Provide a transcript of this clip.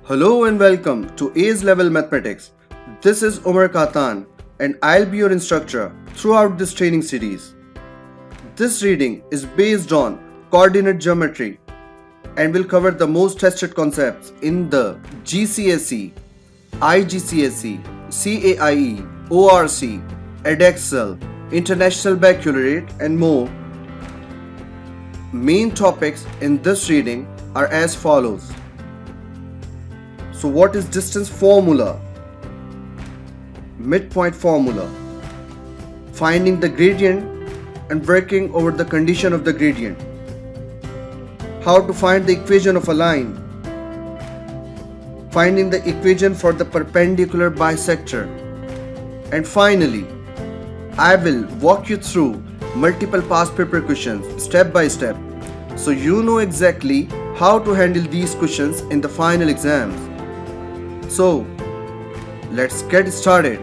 Hello and welcome to A's Level Mathematics. This is Umar Katan and I'll be your instructor throughout this training series. This reading is based on coordinate geometry and will cover the most tested concepts in the GCSE, IGCSE, CAIE, ORC, Edexcel, International Baccalaureate and more. Main topics in this reading are as follows. So what is distance formula? Midpoint formula. Finding the gradient and working over the condition of the gradient. How to find the equation of a line. Finding the equation for the perpendicular bisector. And finally, I will walk you through multiple past paper questions step by step so you know exactly how to handle these questions in the final exams. So, let's get started.